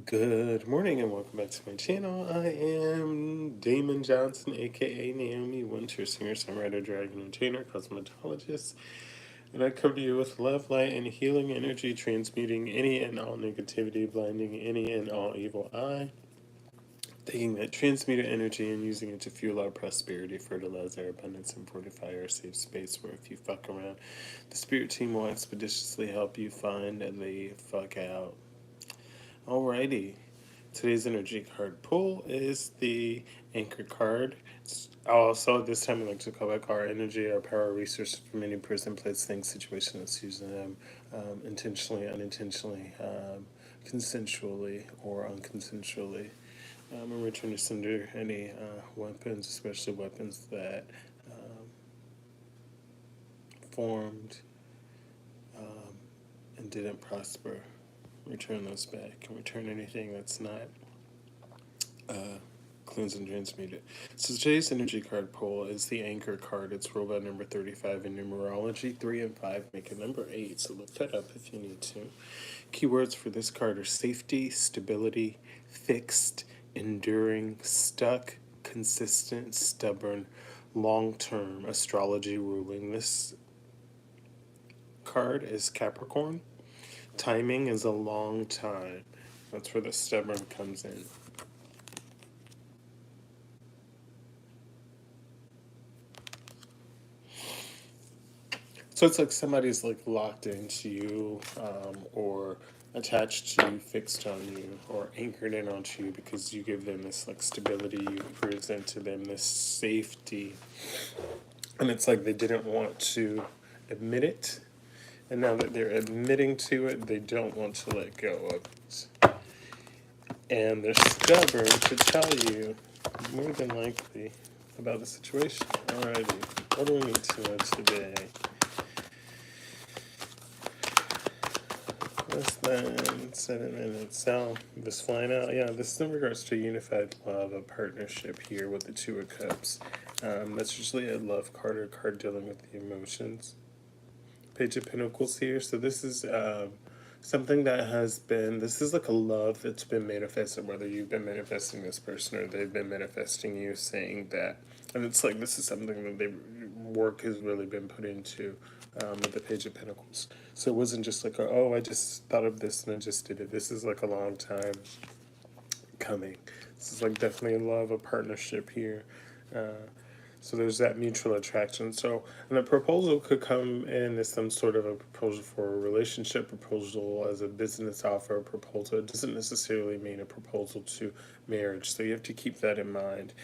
Good morning and welcome back to my channel. I am Damon Johnson, aka Naomi Wynters, singer, songwriter, dragon entertainer, cosmetologist, and I come to you with love, light, and healing energy, transmuting any and all negativity, blinding any and all evil eye, taking that transmuted energy and using it to fuel our prosperity, fertilize our abundance, and fortify our safe space where if you fuck around, the spirit team will expeditiously help you find the fuck out. Alrighty. Today's energy card pull is the Anchor card. Also, at this time, we like to call back our energy, our power, resources from any person, place, thing, situation that's using them intentionally, unintentionally, consensually, or unconsensually. And return to sender any weapons, especially weapons that formed and didn't prosper. Return those back and return anything that's not cleanse and transmute it. So today's energy card pull is the Anchor card. It's robot number 35 in numerology. 3 and 5 make a number 8, so look that up if you need to. Keywords for this card are safety, stability, fixed, enduring, stuck, consistent, stubborn, long-term. Astrology ruling. This card is Capricorn. Timing is a long time. That's where the stubborn comes in. So it's like somebody's like locked into you, or attached to you, fixed on you, or anchored in onto you because you give them this like stability, you present to them this safety. And it's like they didn't want to admit it. And now that they're admitting to it, they don't want to let go of it. And they're stubborn to tell you, more than likely, about the situation. Alrighty, what do we need to know today? Less than 7 minutes. So, this flying out, yeah, this is in regards to unified love, a partnership here with the Two of Cups. That's usually a love card or card dealing with the emotions. Page of Pentacles here. So this is something that has been, this is like a love that's been manifested, whether you've been manifesting this person or they've been manifesting you, saying that. And it's like this is something that they work has really been put into with the Page of Pentacles. So it wasn't just like, oh, I just thought of this and I just did it. This is like a long time coming. This is like definitely a love, a partnership here. So there's that mutual attraction. So, and a proposal could come in as some sort of a proposal for a relationship, proposal as a business offer, a proposal. It doesn't necessarily mean a proposal to marriage. So you have to keep that in mind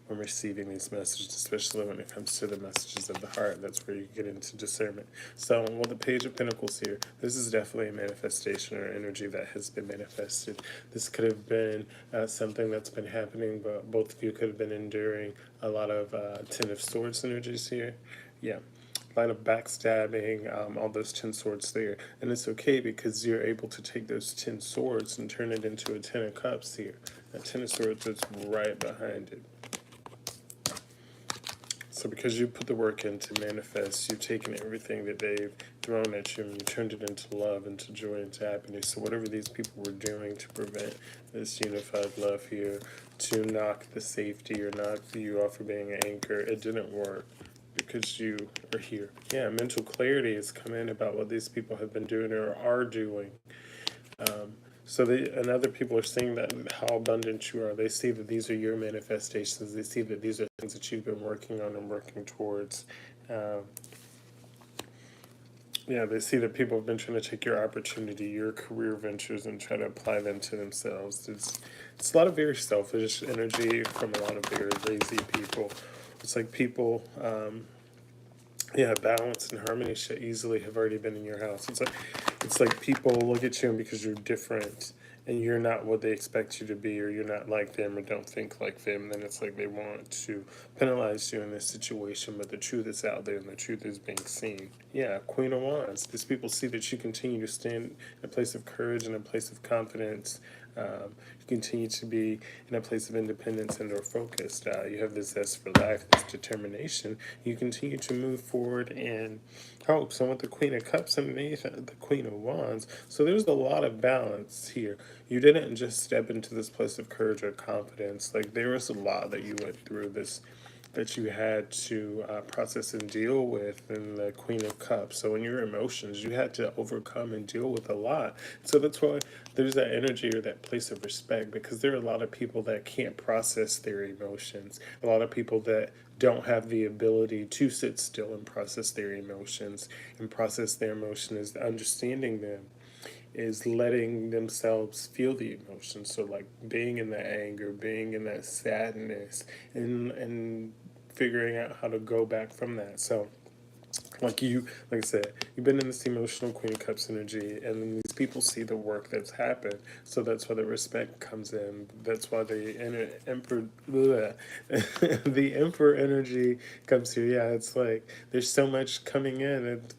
when receiving these messages, especially when it comes to the messages of the heart. That's where you get into discernment. So with the Page of Pentacles here, this is definitely a manifestation or energy that has been manifested. This could have been something that's been happening, but both of you could have been enduring a lot of Ten of Swords energies here. Yeah. A lot of backstabbing, all those 10 swords there. And it's okay because you're able to take those 10 swords and turn it into a 10 of cups here. That 10 of swords is right behind it. So because you put the work in to manifest, you've taken everything that they've thrown at you and you turned it into love, into joy, into happiness. So whatever these people were doing to prevent this unified love here, to knock the safety or knock you off of being an anchor, it didn't work because you are here. Yeah, mental clarity has come in about what these people have been doing or are doing. So and other people are seeing that how abundant you are. They see that these are your manifestations. They see that these are things that you've been working on and working towards. Yeah, they see that people have been trying to take your opportunity, your career ventures, and try to apply them to themselves. It's a lot of very selfish energy from a lot of very lazy people. It's like people, yeah, balance and harmony should easily have already been in your house. It's like people look at you and because you're different and you're not what they expect you to be, or you're not like them or don't think like them, then it's like they want to penalize you in this situation, but the truth is out there and the truth is being seen. Yeah, Queen of Wands. These people see that you continue to stand in a place of courage and a place of confidence, You continue to be in a place of independence and or focused. You have this zest for life, this determination. You continue to move forward in hopes. And with the Queen of Cups underneath, the Queen of Wands. So there's a lot of balance here. You didn't just step into this place of courage or confidence. Like, there was a lot that you went through this, that you had to process and deal with in the Queen of Cups. So in your emotions, you had to overcome and deal with a lot. So that's why there's that energy or that place of respect, because there are a lot of people that can't process their emotions. A lot of people that don't have the ability to sit still and process their emotions. And process their emotion is understanding them, is letting themselves feel the emotions. So like being in that anger, being in that sadness, and figuring out how to go back from that. So like I said, you've been in this emotional Queen of Cups energy, and then these people see the work that's happened. So that's why the respect comes in. That's why the emperor, the emperor energy comes here. Yeah, it's like there's so much coming in. It um,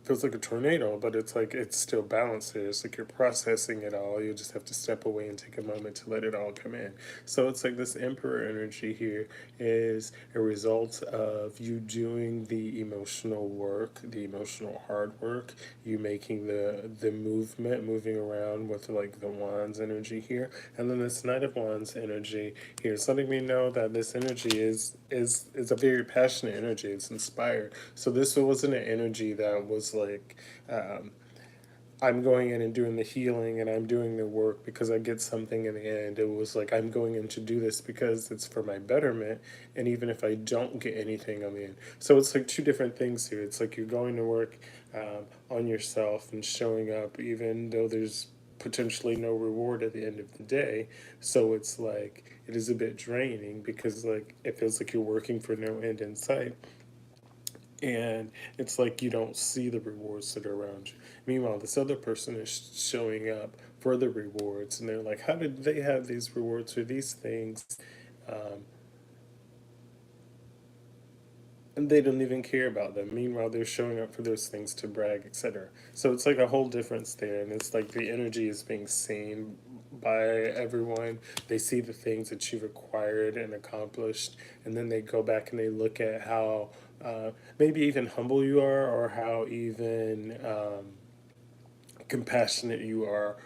feels like a tornado, but it's like it's still balanced there. It's like you're processing it all. You just have to step away and take a moment to let it all come in. So it's like this emperor energy here is a result of you doing the emotional work, the emotional hard work, you making the movement, moving around with like the wands energy here. And then this Knight of Wands energy here is letting me know that this energy is a very passionate energy. It's inspired. So this wasn't an energy that was like, um, I'm going in and doing the healing and I'm doing the work because I get something in the end. It was like, I'm going in to do this because it's for my betterment. And even if I don't get anything, I'm in. So it's like two different things here. It's like you're going to work on yourself and showing up, even though there's potentially no reward at the end of the day. So it's like, it is a bit draining because like it feels like you're working for no end in sight, and it's like you don't see the rewards that are around you. Meanwhile, this other person is showing up for the rewards, and they're like, how did they have these rewards or these things? Um, and they don't even care about them. Meanwhile, they're showing up for those things to brag, etc. So it's like a whole difference there, and it's like the energy is being seen by everyone. They see the things that you've acquired and accomplished, and then they go back and they look at how maybe even humble you are, or how even compassionate you are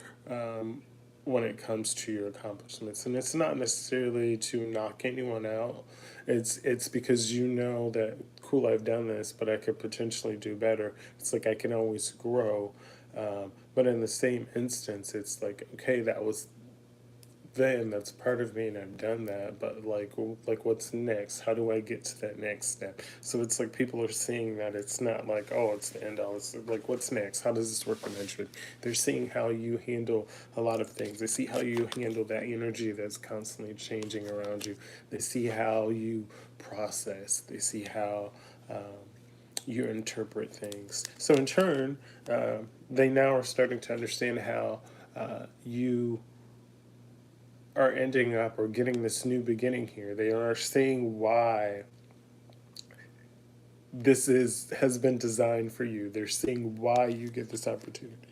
when it comes to your accomplishments. And it's not necessarily to knock anyone out. It's because you know that, cool, I've done this, but I could potentially do better. It's like I can always grow. But in the same instance, it's like, okay, that was then, that's part of me and I've done that, but like what's next? How do I get to that next step? So it's like people are seeing that it's not like, oh, it's the end all. It's like, what's next? How does this work eventually? They're seeing how you handle a lot of things. They see how you handle that energy that's constantly changing around you. They see how you process. They see how you interpret things. So in turn, they now are starting to understand how you are ending up or getting this new beginning here. They are seeing why this is has been designed for you. They're seeing why you get this opportunity.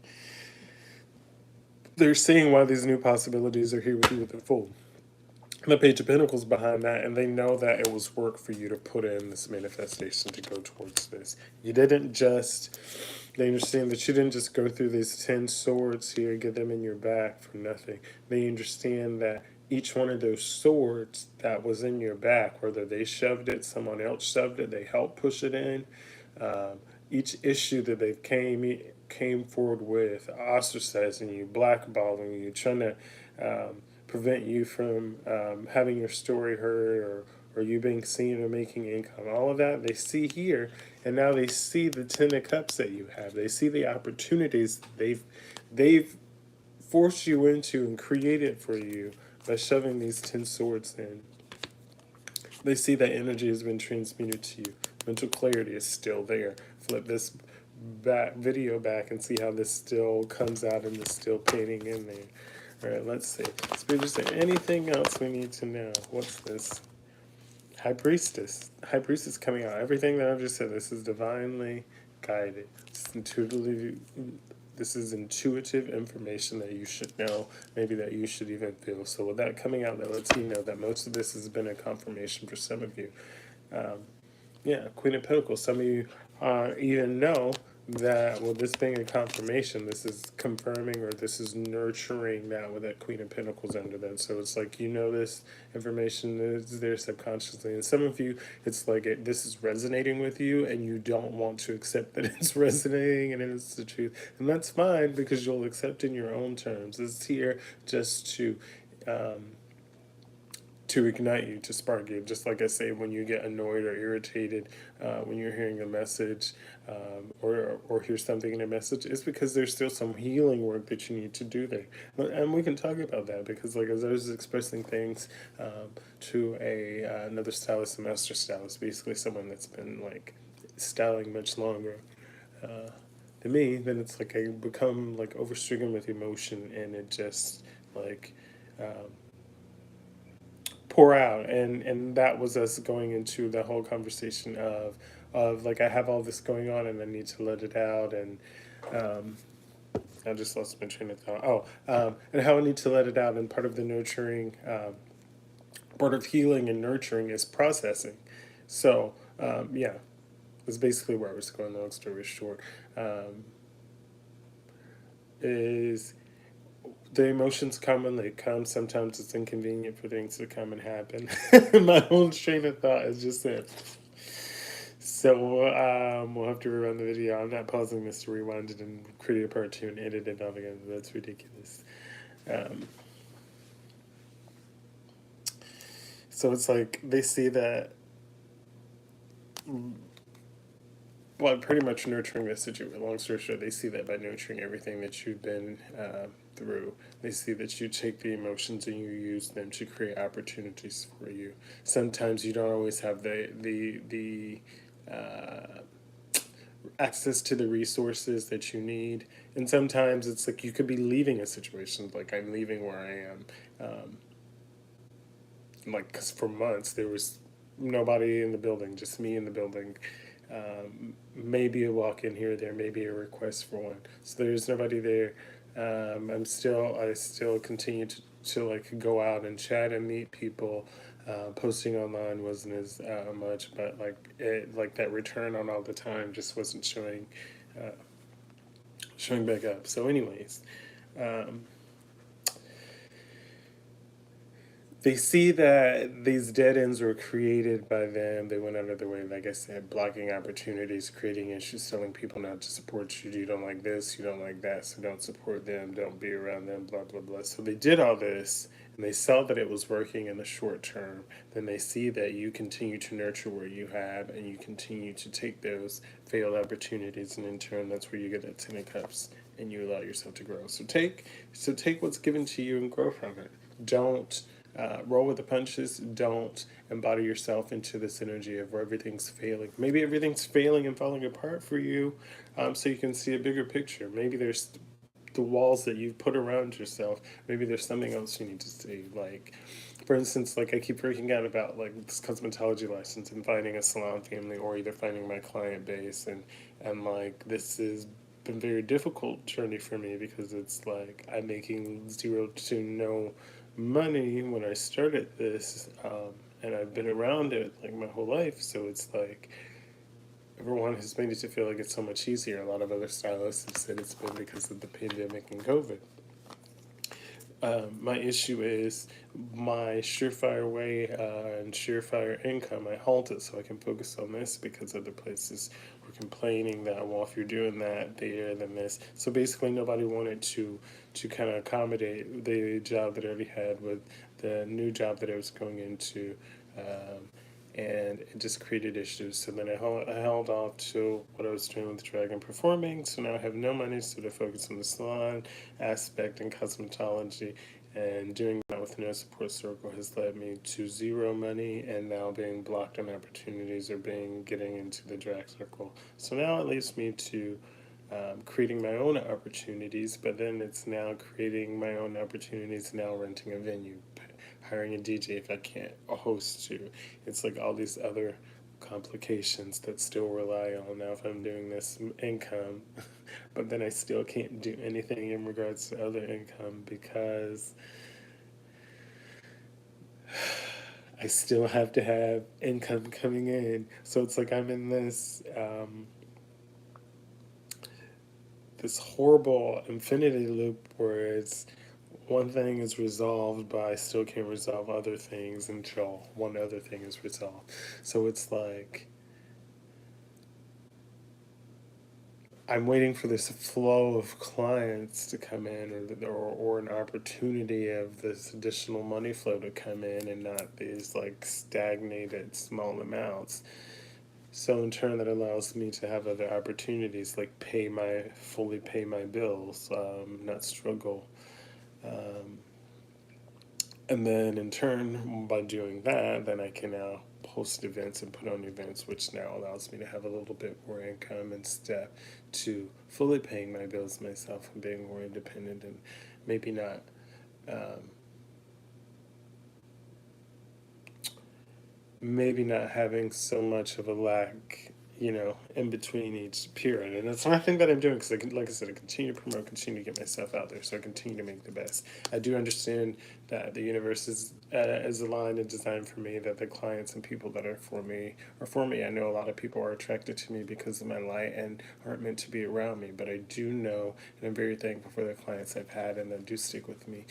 They're seeing why these new possibilities are here with you with the full. The Page of Pentacles behind that, and they know that it was work for you to put in this manifestation to go towards this. You didn't just, they understand that you didn't just go through these 10 swords here, get them in your back for nothing. They understand that each one of those swords that was in your back, whether they shoved it, someone else shoved it, they helped push it in, each issue that they came forward with, ostracizing you, blackballing you, trying to prevent you from having your story heard, or you being seen or making income. All of that they see here, and now they see the 10 of Cups that you have. They see the opportunities they've forced you into and created for you by shoving these 10 swords in. They see that energy has been transmuted to you. Mental clarity is still there. Flip this video back and see how this still comes out in the still painting in there. All right, let's see. Spirit, is there anything else we need to know? What's this? High Priestess. High Priestess coming out. Everything that I've just said, this is divinely guided. It's intuitively This is intuitive information that you should know, maybe that you should even feel. So with that coming out, that lets me know that most of this has been a confirmation for some of you. Yeah, Queen of Pentacles. Some of you even know that, well, this being a confirmation, this is confirming or this is nurturing that with that Queen of Pentacles under that. So it's like, you know, this information is there subconsciously. And some of you, it's like this is resonating with you and you don't want to accept that it's resonating and it's the truth. And that's fine, because you'll accept in your own terms. It's here just to ignite you, to spark you. Just like I say, when you get annoyed or irritated when you're hearing a message or hear something in a message, it's because there's still some healing work that you need to do there. And we can talk about that, because like as I was expressing things to another stylist, a master stylist, basically someone that's been like styling much longer than me, then it's like I become like overstricken with emotion, and it just like pour out. And that was us going into the whole conversation of like, I have all this going on and I need to let it out. And I just lost my train of thought. And how I need to let it out. And part of the nurturing, part of healing and nurturing is processing. So yeah, that's basically where I was going. Long story short, is the emotions come when they come. Sometimes it's inconvenient for things to come and happen. My whole train of thought is just it. So we'll have to rerun the video. I'm not pausing this to rewind it and create a part 2 and edit it all together. That's ridiculous. So it's like they see that, well, pretty much nurturing this situation. Long story short, they see that by nurturing everything that you've been through, they see that you take the emotions and you use them to create opportunities for you. Sometimes you don't always have the access to the resources that you need, and sometimes it's like you could be leaving a situation. Like I'm leaving where I am, like because for months there was nobody in the building, just me in the building. Maybe a walk in here or there, maybe a request for one. So there's nobody there. I still continue to like go out and chat and meet people. Posting online wasn't as much, but like that return on all the time just wasn't showing back up. So anyways, they see that these dead ends were created by them. They went out of their way, like I said, blocking opportunities, creating issues, telling people not to support you. You don't like this, you don't like that, so don't support them, don't be around them, blah, blah, blah. So they did all this, and they saw that it was working in the short term. Then they see that you continue to nurture where you have, and you continue to take those failed opportunities, and in turn, that's where you get that 10 of Cups, and you allow yourself to grow. So take what's given to you and grow from it. Don't roll with the punches. Don't embody yourself into this energy of where everything's failing. Maybe everything's failing and falling apart for you, so you can see a bigger picture. Maybe there's the walls that you've put around yourself. Maybe there's something else you need to see. Like, for instance, like I keep freaking out about like this cosmetology license and finding a salon family, or either finding my client base, and like this is been a very difficult journey for me, because it's like I'm making 0 to no money when I started this, and I've been around it like my whole life. So it's like everyone has made it to feel like it's so much easier. A lot of other stylists have said it's been because of the pandemic and COVID. My issue is my surefire way and surefire income. I halted so I can focus on this, because other places were complaining that, well, if you're doing that there, then this. So basically, nobody wanted to kind of accommodate the job that I already had with the new job that I was going into. And it just created issues. So then I held off to what I was doing with Dragon Performing. So now I have no money, so to focus on the salon aspect and cosmetology. And doing that with no support circle has led me to 0 money, and now being blocked on opportunities or getting into the drag circle. So now it leaves me to creating my own opportunities, but then it's now creating my own opportunities, now renting a venue, hiring a DJ if I can't host to. It's like all these other complications that still rely on now if I'm doing this income, but then I still can't do anything in regards to other income because I still have to have income coming in. So it's like I'm in this horrible infinity loop where it's one thing is resolved, but I still can't resolve other things until one other thing is resolved. So it's like I'm waiting for this flow of clients to come in, or an opportunity of this additional money flow to come in, and not these like stagnated small amounts. So in turn, that allows me to have other opportunities, like fully pay my bills, not struggle. Um, and then in turn, by doing that, then I can now post events and put on events, which now allows me to have a little bit more income and step to fully paying my bills myself and being more independent, and maybe not um, maybe not having so much of a lack, in between each period. And it's one thing that I'm doing because, like I said, I continue to promote, continue to get myself out there, so I continue to make the best. I do understand that the universe is aligned and designed for me, that the clients and people that are for me are for me. I know a lot of people are attracted to me because of my light and aren't meant to be around me, but I do know, and I'm very thankful for the clients I've had and that do stick with me,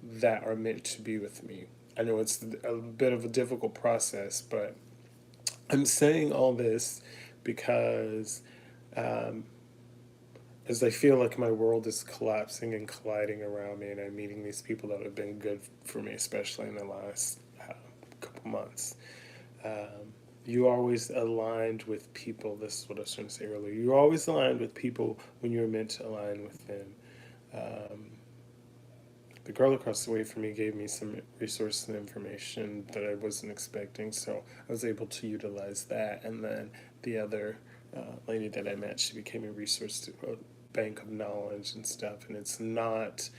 that are meant to be with me. I know it's a bit of a difficult process, but I'm saying all this because um, as I feel like my world is collapsing and colliding around me, and I'm meeting these people that have been good for me, especially in the last couple months. You always aligned with people. This is what I was trying to say earlier. You're always aligned with people when you're meant to align with them. Um, the girl across the way from me gave me some resources and information that I wasn't expecting, so I was able to utilize that. And then the other lady that I met, she became a resource to a bank of knowledge and stuff. And it's not,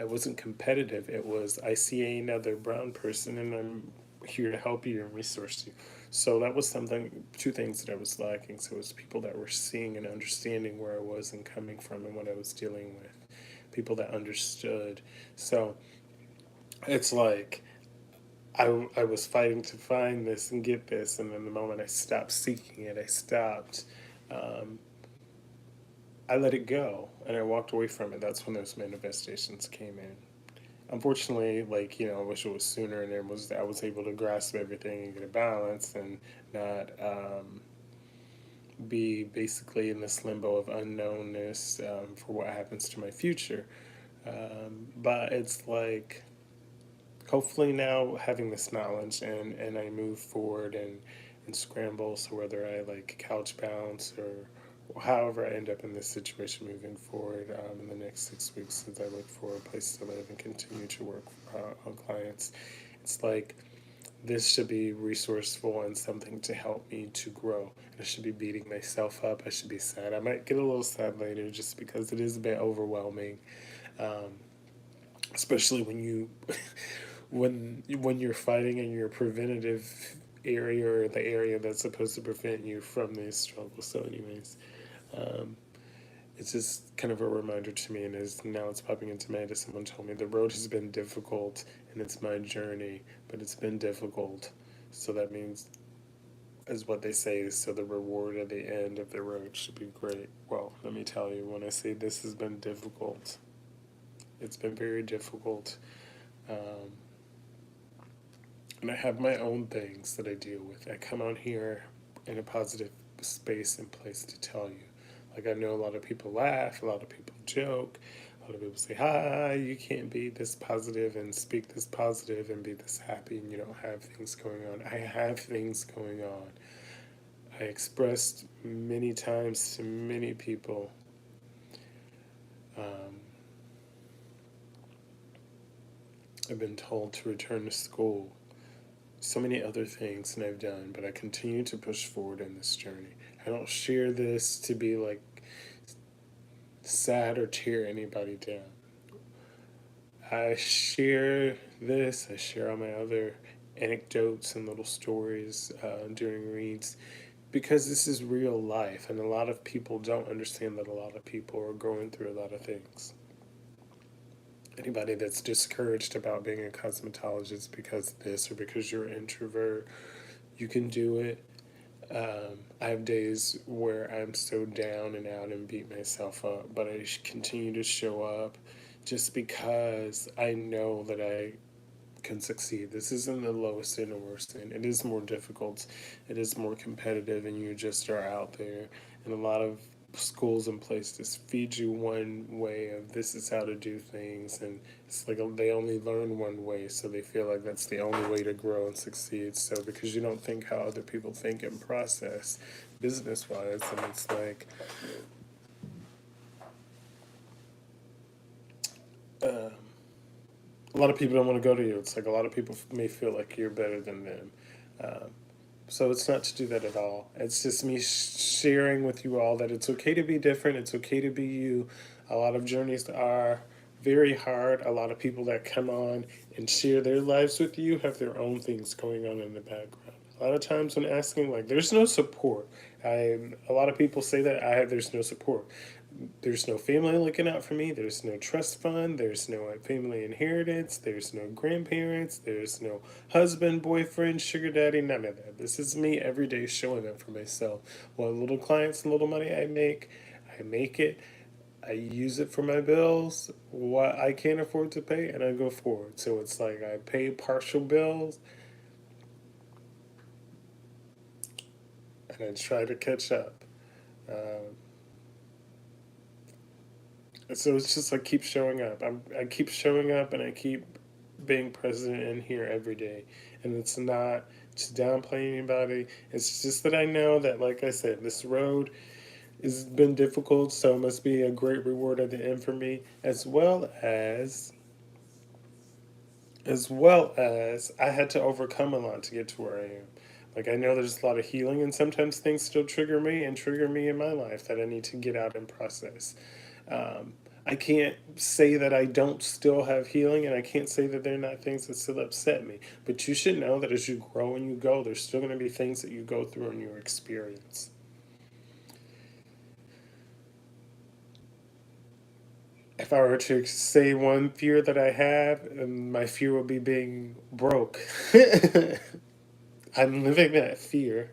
it wasn't competitive. It was, I see another brown person and I'm here to help you and resource you. So that was something, two things that I was lacking. So it was people that were seeing and understanding where I was and coming from and what I was dealing with, people that understood. So it's like I was fighting to find this and get this, and then the moment I stopped seeking it, um, I let it go and I walked away from it. That's when those manifestations came in. Unfortunately, I wish it was sooner, and I was able to grasp everything and get a balance and not be basically in this limbo of unknownness for what happens to my future. But it's like, hopefully now having this knowledge, and I move forward and scramble, so whether I like couch bounce or however I end up in this situation moving forward in the next 6 weeks as I look for a place to live and continue to work on clients, it's like this should be resourceful and something to help me to grow. I should be beating myself up. I should be sad. I might get a little sad later just because it is a bit overwhelming, um, especially when you when you're fighting in your preventative area, or the area that's supposed to prevent you from these struggles. So anyways, um, it's just kind of a reminder to me, and as now it's popping into my head, as someone told me, the road has been difficult and it's my journey, but it's been difficult. So that means, as what they say, is so the reward at the end of the road should be great. Well, let me tell you, when I say this has been difficult, it's been very difficult. Um, and I have my own things that I deal with. I come on here in a positive space and place to tell you. Like, I know a lot of people laugh, a lot of people joke, a lot of people say, "Hi, you can't be this positive and speak this positive and be this happy, and you don't have things going on." I have things going on. I expressed many times to many people, um, I've been told to return to school, so many other things that I've done, but I continue to push forward in this journey. I don't share this to be like sad or tear anybody down. I share this, I share all my other anecdotes and little stories during reads, because this is real life, and a lot of people don't understand that a lot of people are going through a lot of things. Anybody that's discouraged about being a cosmetologist because of this or because you're an introvert, you can do it. I have days where I'm so down and out and beat myself up, but I continue to show up just because I know that I can succeed. This isn't the lowest end or worst end. It is more difficult, it is more competitive, and you just are out there. And a lot of schools and places feed you one way of this is how to do things, and it's like they only learn one way, so they feel like that's the only way to grow and succeed. So because you don't think how other people think and process business wise, and it's like uh, a lot of people don't want to go to you. It's like a lot of people may feel like you're better than them. Um, so it's not to do that at all. It's just me sharing with you all that it's okay to be different. It's okay to be you. A lot of journeys are very hard. A lot of people that come on and share their lives with you have their own things going on in the background. A lot of times when asking, like, there's no support. A lot of people say that there's no support. There's no family looking out for me. There's no trust fund. There's no family inheritance. There's no grandparents. There's no husband, boyfriend, sugar daddy, none of that. This is me every day showing up for myself. What little clients and little money I make it. I use it for my bills, what I can't afford to pay, and I go forward. So it's like I pay partial bills and I try to catch up. Um, so it's just like keep showing up. I keep showing up and I keep being present in here every day. And it's not to downplay anybody. It's just that I know that, like I said, this road has been difficult, so it must be a great reward at the end for me, as well as I had to overcome a lot to get to where I am. Like I know there's a lot of healing, and sometimes things still trigger me in my life that I need to get out and process. Um, I can't say that I don't still have healing, and I can't say that they're not things that still upset me. But you should know that as you grow and you go, there's still going to be things that you go through in your experience. If I were to say one fear that I have, my fear would be being broke. I'm living that fear,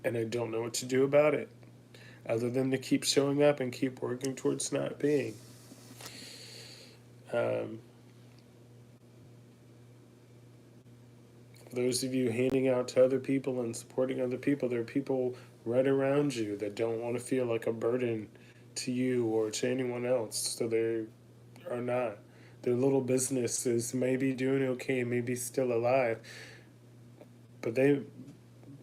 and I don't know what to do about it other than to keep showing up and keep working towards not being. Um, those of you handing out to other people and supporting other people, there are people right around you that don't want to feel like a burden to you or to anyone else. So they are not. Their little businesses may be doing okay, may be still alive, but they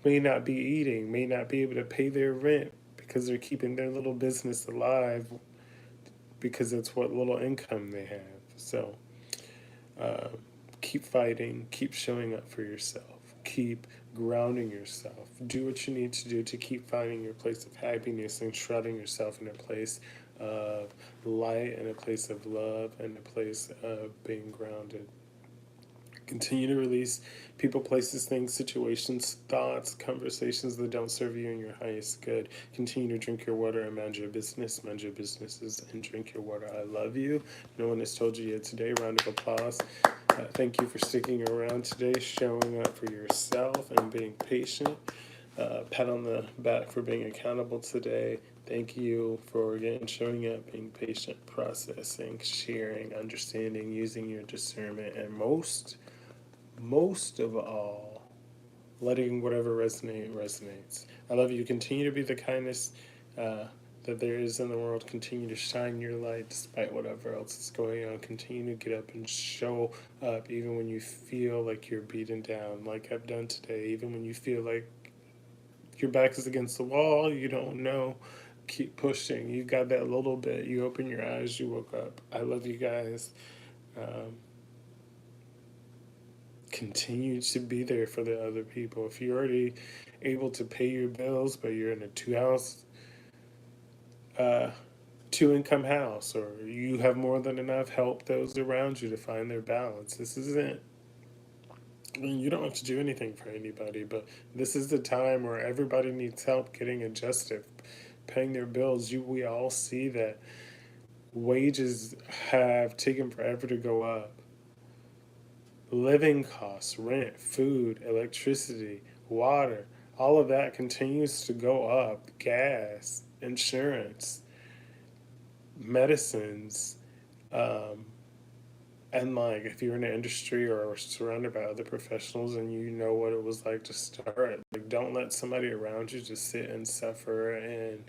may not be eating, may not be able to pay their rent because they're keeping their little business alive because that's what little income they have. So uh, keep fighting, keep showing up for yourself, keep grounding yourself. Do what you need to do to keep finding your place of happiness and shrouding yourself in a place of light and a place of love and a place of being grounded. Continue to release people, places, things, situations, thoughts, conversations that don't serve you in your highest good. Continue to drink your water and mind your businesses, and drink your water. I love you. No one has told you yet today. Round of applause. Thank you for sticking around today, showing up for yourself, and being patient. Pat on the back for being accountable today. Thank you for again showing up, being patient, processing, sharing, understanding, using your discernment, and most of all, letting whatever resonates. I love you. Continue to be the kindness that there is in the world. Continue to shine your light despite whatever else is going on. Continue to get up and show up even when you feel like you're beaten down, like I've done today. Even when you feel like your back is against the wall, you don't know. Keep pushing. You got that little bit. You open your eyes, you woke up. I love you guys. Um, Continue to be there for the other people. If you're already able to pay your bills, but you're in a two house uh, two-income house, or you have more than enough, help those around you to find their balance. This isn't, I mean, you don't have to do anything for anybody, but this is the time where everybody needs help getting adjusted, paying their bills. We all see that wages have taken forever to go up. Living costs, rent, food, electricity, water, all of that continues to go up. Gas, insurance, medicines, um, and like if you're in an industry or surrounded by other professionals and you know what it was like to start, like don't let somebody around you just sit and suffer and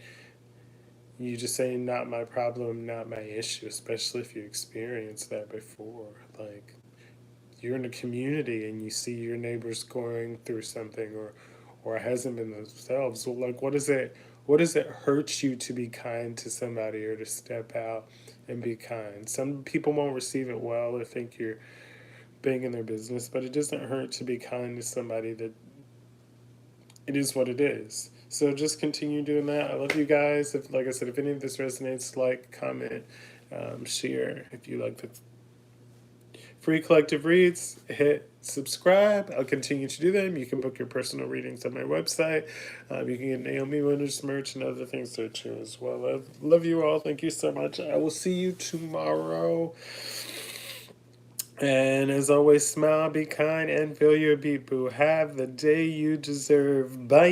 you just say not my problem, not my issue, especially if you experienced that before. Like you're in a community and you see your neighbors going through something or hasn't been themselves. Well, like what does it hurt you to be kind to somebody or to step out and be kind? Some people won't receive it well or think you're being in their business, but it doesn't hurt to be kind to somebody. That it is what it is. So just continue doing that. I love you guys. If, like I said, if any of this resonates, like, comment, share. If you like the free collective reads, hit subscribe. I'll continue to do them. You can book your personal readings on my website. You can get Naomi Wynters merch and other things there too as well. I love you all. Thank you so much. I will see you tomorrow. And as always, smile, be kind, and feel your beat, boo. Have the day you deserve. Bye.